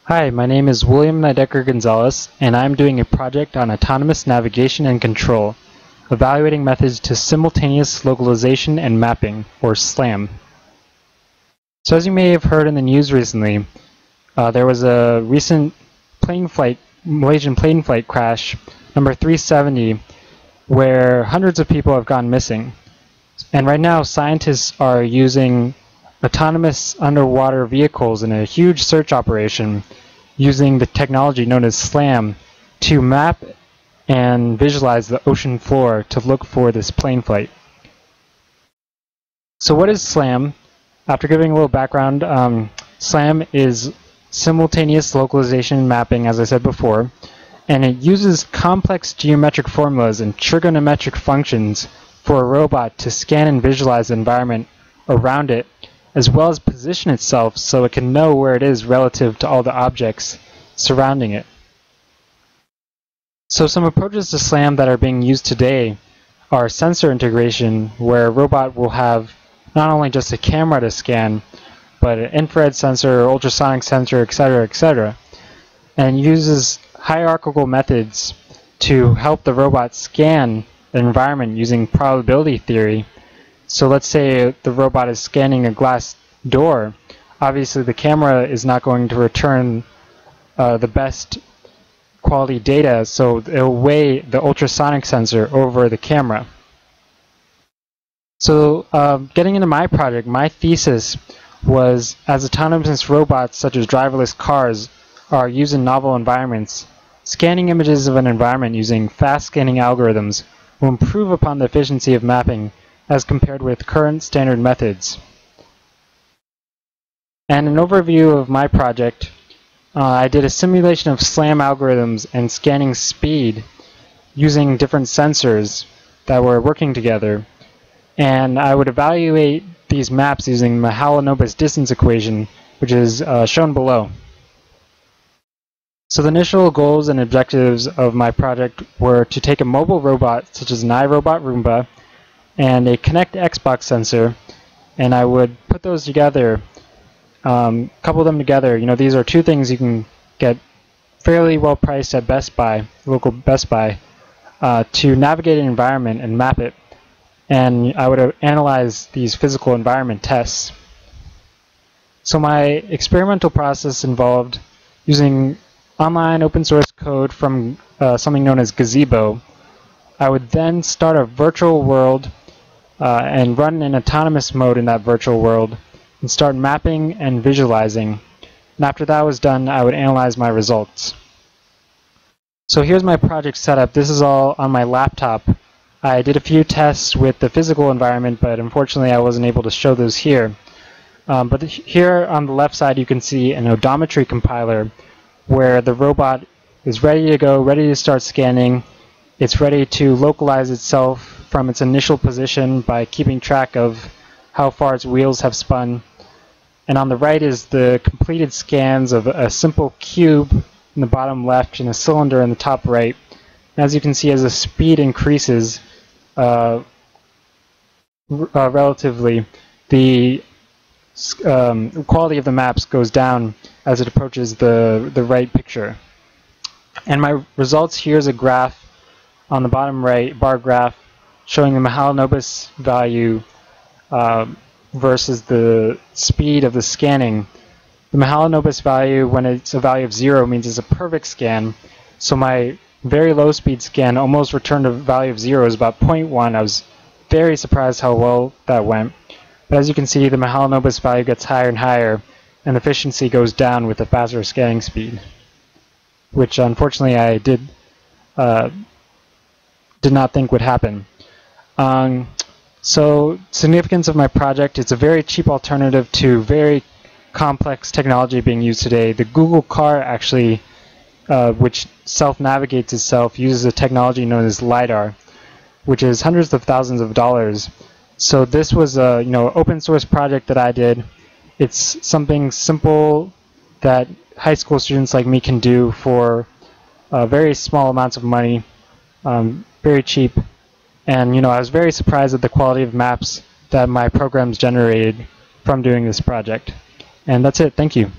Hi, my name is William Neidecker-Gonzales, and I'm doing a project on autonomous navigation and control, evaluating methods to simultaneous localization and mapping, or SLAM. So as you may have heard in the news recently, there was a recent Malaysian plane flight crash, number 370, where hundreds of people have gone missing. And right now, scientists are using autonomous underwater vehicles in a huge search operation using the technology known as SLAM to map and visualize the ocean floor to look for this plane flight. So what is SLAM? After giving a little background, SLAM is simultaneous localization and mapping, as I said before, and it uses complex geometric formulas and trigonometric functions for a robot to scan and visualize the environment around it, as well as position itself so it can know where it is relative to all the objects surrounding it. So some approaches to SLAM that are being used today are sensor integration, where a robot will have not only just a camera to scan, but an infrared sensor, ultrasonic sensor, etc., and uses hierarchical methods to help the robot scan the environment using probability theory. So let's say the robot is scanning a glass door. Obviously the camera is not going to return the best quality data, so it'll weigh the ultrasonic sensor over the camera. So getting into my project, my thesis was, as autonomous robots such as driverless cars are used in novel environments, scanning images of an environment using fast scanning algorithms will improve upon the efficiency of mapping as compared with current standard methods. And an overview of my project, I did a simulation of SLAM algorithms and scanning speed using different sensors that were working together. And I would evaluate these maps using Mahalanobis distance equation, which is shown below. So the initial goals and objectives of my project were to take a mobile robot, such as an iRobot Roomba, and a Kinect Xbox sensor, and I would put those together, couple them together. You know, these are two things you can get fairly well priced at Best Buy, local Best Buy, to navigate an environment and map it. And I would analyze these physical environment tests. So my experimental process involved using online open source code from something known as Gazebo. I would then start a virtual world and run in autonomous mode in that virtual world and start mapping and visualizing. And after that was done, I would analyze my results. So here's my project setup. This is all on my laptop. I did a few tests with the physical environment, but unfortunately I wasn't able to show those here. But here on the left side you can see an odometry compiler where the robot is ready to go, ready to start scanning. It's ready to localize itself from its initial position by keeping track of how far its wheels have spun. And on the right is the completed scans of a simple cube in the bottom left and a cylinder in the top right. And as you can see, as the speed increases relatively, the quality of the maps goes down as it approaches the right picture. And my results, here's a graph on the bottom right, bar graph, showing the Mahalanobis value versus the speed of the scanning. The Mahalanobis value, when it's a value of 0, means it's a perfect scan. So my very low speed scan almost returned a value of 0. It was about 0.1. I was very surprised how well that went. But as you can see, the Mahalanobis value gets higher and higher, and efficiency goes down with the faster scanning speed, which unfortunately I did not think would happen. So significance of my project, it's a very cheap alternative to very complex technology being used today. The Google car actually, which self-navigates itself, uses a technology known as LiDAR, which is hundreds of thousands of dollars. So this was a open source project that I did. It's something simple that high school students like me can do for very small amounts of money, very cheap. And I was very surprised at the quality of maps that my programs generated from doing this project. And that's it. Thank you.